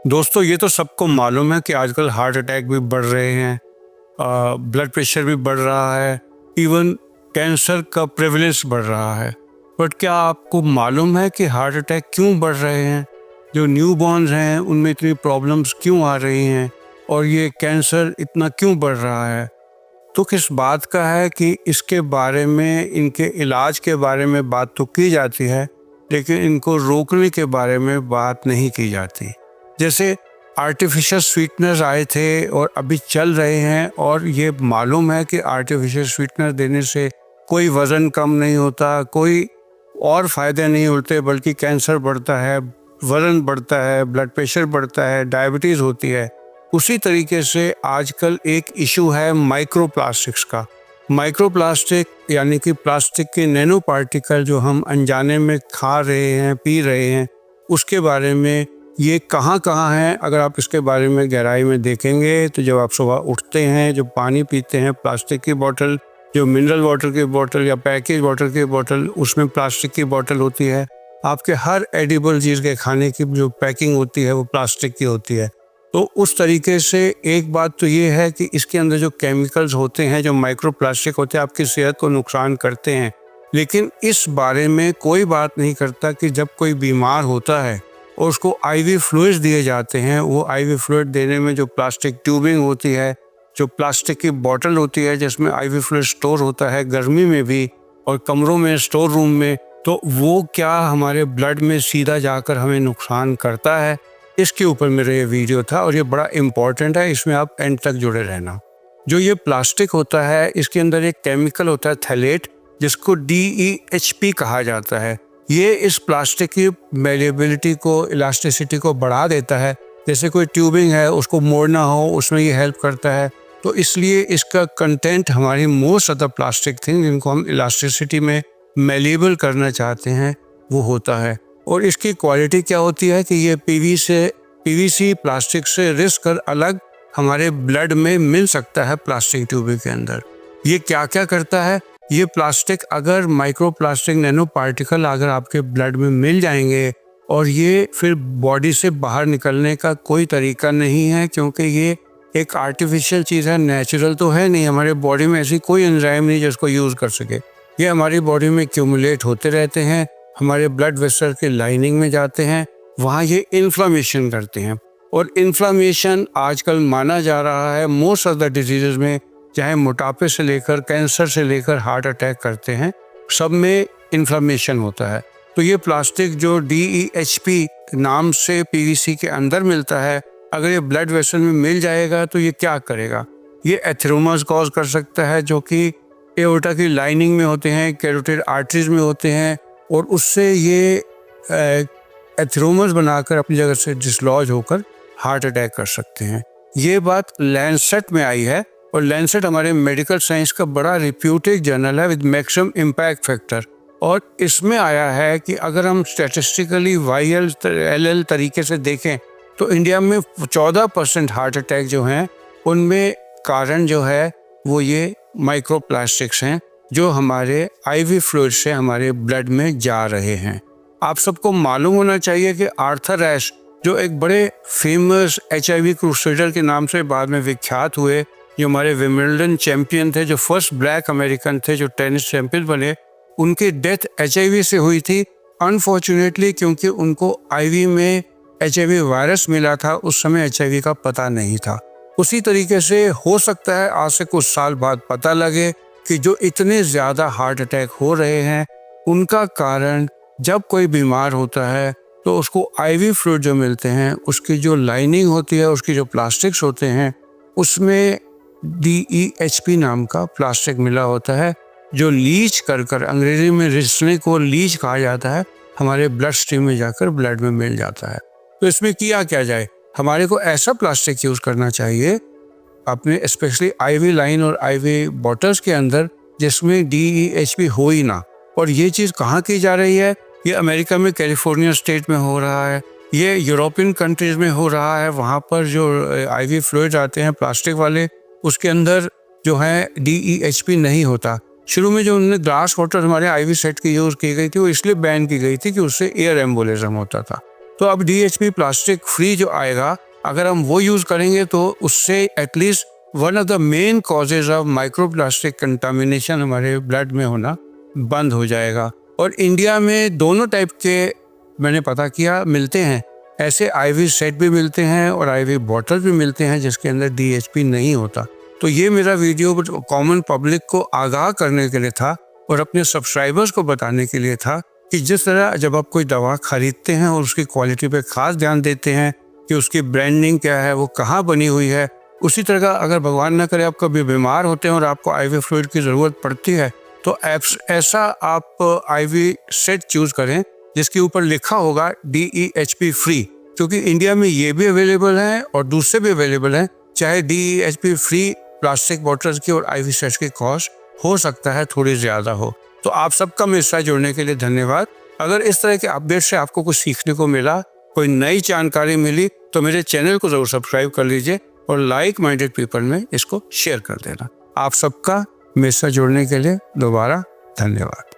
दोस्तों, ये तो सबको मालूम है कि आजकल हार्ट अटैक भी बढ़ रहे हैं, ब्लड प्रेशर भी बढ़ रहा है, इवन कैंसर का प्रेवलेंस बढ़ रहा है। बट क्या आपको मालूम है कि हार्ट अटैक क्यों बढ़ रहे हैं? जो न्यूबॉर्न्स हैं उनमें इतनी प्रॉब्लम्स क्यों आ रही हैं और ये कैंसर इतना क्यों बढ़ रहा है? तो किस बात का है कि इसके बारे में, इनके इलाज के बारे में बात तो की जाती है, लेकिन इनको रोकने के बारे में बात नहीं की जाती। जैसे आर्टिफिशियल स्वीटनर्स आए थे और अभी चल रहे हैं, और ये मालूम है कि आर्टिफिशियल स्वीटनर देने से कोई वज़न कम नहीं होता, कोई और फ़ायदे नहीं होते, बल्कि कैंसर बढ़ता है, वज़न बढ़ता है, ब्लड प्रेशर बढ़ता है, डायबिटीज़ होती है। उसी तरीके से आजकल एक इशू है माइक्रो प्लास्टिक्स का। माइक्रो प्लास्टिक यानी कि प्लास्टिक के नैनो पार्टिकल जो हम अनजाने में खा रहे हैं, पी रहे हैं, उसके बारे में ये कहाँ कहाँ हैं। अगर आप इसके बारे में गहराई में देखेंगे तो जब आप सुबह उठते हैं, जब पानी पीते हैं, प्लास्टिक की बोतल, जो मिनरल वाटर की बोतल या पैकेज वाटर की बोतल, उसमें प्लास्टिक की बोतल होती है। आपके हर एडिबल चीज़ के खाने की जो पैकिंग होती है वो प्लास्टिक की होती है। तो उस तरीके से एक बात तो ये है कि इसके अंदर जो केमिकल्स होते हैं, जो माइक्रो प्लास्टिक होते हैं, आपकी सेहत को नुकसान करते हैं। लेकिन इस बारे में कोई बात नहीं करता कि जब कोई बीमार होता है और उसको आईवी फ्लूइड्स दिए जाते हैं, वो आईवी फ्लूइड देने में जो प्लास्टिक ट्यूबिंग होती है, जो प्लास्टिक की बोतल होती है जिसमें आईवी फ्लूइड स्टोर होता है, गर्मी में भी और कमरों में, स्टोर रूम में, तो वो क्या हमारे ब्लड में सीधा जाकर हमें नुकसान करता है। इसके ऊपर मेरा ये वीडियो था और ये बड़ा इम्पॉर्टेंट है, इसमें आप एंड तक जुड़े रहना। जो ये प्लास्टिक होता है, इसके अंदर एक केमिकल होता है थैलेट, जिसको DEHP कहा जाता है। ये इस प्लास्टिक की मेलेबिलिटी को, इलास्टिसिटी को बढ़ा देता है। जैसे कोई ट्यूबिंग है, उसको मोड़ना हो, उसमें ये हेल्प करता है। तो इसलिए इसका कंटेंट हमारी most of the plastic thing जिनको हम इलास्टिसिटी में मेलेबल करना चाहते हैं, वो होता है। और इसकी क्वालिटी क्या होती है कि ये PVC प्लास्टिक से रिस्क कर अलग हमारे ब्लड में मिल सकता है प्लास्टिक ट्यूबिंग के अंदर। ये क्या क्या करता है? ये प्लास्टिक, अगर माइक्रो प्लास्टिक नैनो पार्टिकल अगर आपके ब्लड में मिल जाएंगे और ये फिर बॉडी से बाहर निकलने का कोई तरीका नहीं है, क्योंकि ये एक आर्टिफिशियल चीज़ है, नेचुरल तो है नहीं। हमारे बॉडी में ऐसी कोई एंजाइम नहीं जिसको यूज़ कर सके। ये हमारी बॉडी में एक्यूमुलेट होते रहते हैं, हमारे ब्लड वेसल के लाइनिंग में जाते हैं, वहाँ ये इन्फ्लामेशन करते हैं। और इन्फ्लामेशन आजकल माना जा रहा है मोस्ट ऑफ द डिजीज़ में, चाहे मोटापे से लेकर कैंसर से लेकर हार्ट अटैक करते हैं, सब में इन्फ्लामेशन होता है। तो ये प्लास्टिक जो DEHP नाम से PVC के अंदर मिलता है, अगर ये ब्लड वेसल में मिल जाएगा तो ये क्या करेगा? ये एथेरोमास कॉज कर सकता है, जो कि एओर्टा की लाइनिंग में होते हैं, कैरोटिड आर्टरीज में होते हैं, और उससे ये एथेरोमास बनाकर अपनी जगह से डिसलॉज होकर हार्ट अटैक कर सकते हैं। ये बात लैंसेट में आई है, और लैंसेट हमारे मेडिकल साइंस का बड़ा रिप्यूटेड जर्नल है विद मैक्सिमम इम्पैक्ट फैक्टर। और इसमें आया है कि अगर हम स्टैटिस्टिकली YLL तरीके से देखें तो इंडिया में 14% हार्ट अटैक जो हैं, उनमें कारण जो है वो ये माइक्रो प्लास्टिक्स हैं, जो हमारे आईवी फ्लूइड से हमारे ब्लड में जा रहे हैं। आप सबको मालूम होना चाहिए कि आर्थर एश, जो एक बड़े फेमस HIV क्रूसेडर के नाम से बाद में विख्यात हुए, जो हमारे विंबलडन चैंपियन थे, जो फर्स्ट ब्लैक अमेरिकन थे जो टेनिस चैंपियन बने, उनकी डेथ HIV से हुई थी अनफॉर्चुनेटली, क्योंकि उनको IV में HIV वायरस मिला था। उस समय HIV का पता नहीं था। उसी तरीके से हो सकता है आज से कुछ साल बाद पता लगे कि जो इतने ज़्यादा हार्ट अटैक हो रहे हैं, उनका कारण जब कोई बीमार होता है तो उसको IV फ्लूइड जो मिलते हैं, उसकी जो लाइनिंग होती है, उसकी जो प्लास्टिक्स होते हैं, उसमें DEHP नाम का प्लास्टिक मिला होता है, जो लीच कर अंग्रेजी में रिसने को लीच कहा जाता है, हमारे ब्लड स्ट्रीम में जाकर ब्लड में मिल जाता है। तो इसमें किया क्या जाए? हमारे को ऐसा प्लास्टिक यूज़ करना चाहिए अपने स्पेशली IV लाइन और IV बॉटल्स के अंदर जिसमें DEHP हो ही ना। और ये चीज़ कहाँ की जा रही है? ये अमेरिका में कैलिफोर्निया स्टेट में हो रहा है, ये यूरोपियन कंट्रीज़ में हो रहा है। वहाँ पर जो IV फ्लूइड आते हैं प्लास्टिक वाले, उसके अंदर जो है DEHP नहीं होता। शुरू में जो उन्होंने ग्लास वाटर हमारे IV सेट की यूज़ की गई थी, वो इसलिए बैन की गई थी कि उससे एयर एम्बोलिज्म होता था। तो अब DHP प्लास्टिक फ्री जो आएगा, अगर हम वो यूज़ करेंगे तो उससे at least one of the main causes of micro plastic contamination हमारे ब्लड में होना बंद हो जाएगा। और इंडिया में दोनों टाइप के मैंने पता किया मिलते हैं, ऐसे IV सेट भी मिलते हैं और IV बॉटल भी मिलते हैं जिसके अंदर DHP नहीं होता। तो ये मेरा वीडियो कॉमन पब्लिक को आगाह करने के लिए था और अपने सब्सक्राइबर्स को बताने के लिए था कि जिस तरह जब आप कोई दवा खरीदते हैं और उसकी क्वालिटी पे खास ध्यान देते हैं कि उसकी ब्रांडिंग क्या है, वो कहाँ बनी हुई है, उसी तरह का अगर भगवान ना करे आप कभी बीमार होते हैं और आपको IV फ्लूइड की ज़रूरत पड़ती है तो ऐसा आप IV सेट चूज़ करें जिसके ऊपर लिखा होगा DEHP फ्री, क्योंकि इंडिया में ये भी अवेलेबल है और दूसरे भी अवेलेबल हैं। चाहे DEHP फ्री प्लास्टिक बॉटल्स की और IV सेट्स की कॉस्ट हो सकता है थोड़ी ज़्यादा हो। तो आप सबका मेरे साथ जुड़ने के लिए धन्यवाद। अगर इस तरह के अपडेट से आपको कुछ सीखने को मिला, कोई नई जानकारी मिली, तो मेरे चैनल को ज़रूर सब्सक्राइब कर लीजिए और लाइक माइंडेड पीपल में इसको शेयर कर देना। आप सबका मेरे साथ जुड़ने के लिए दोबारा धन्यवाद।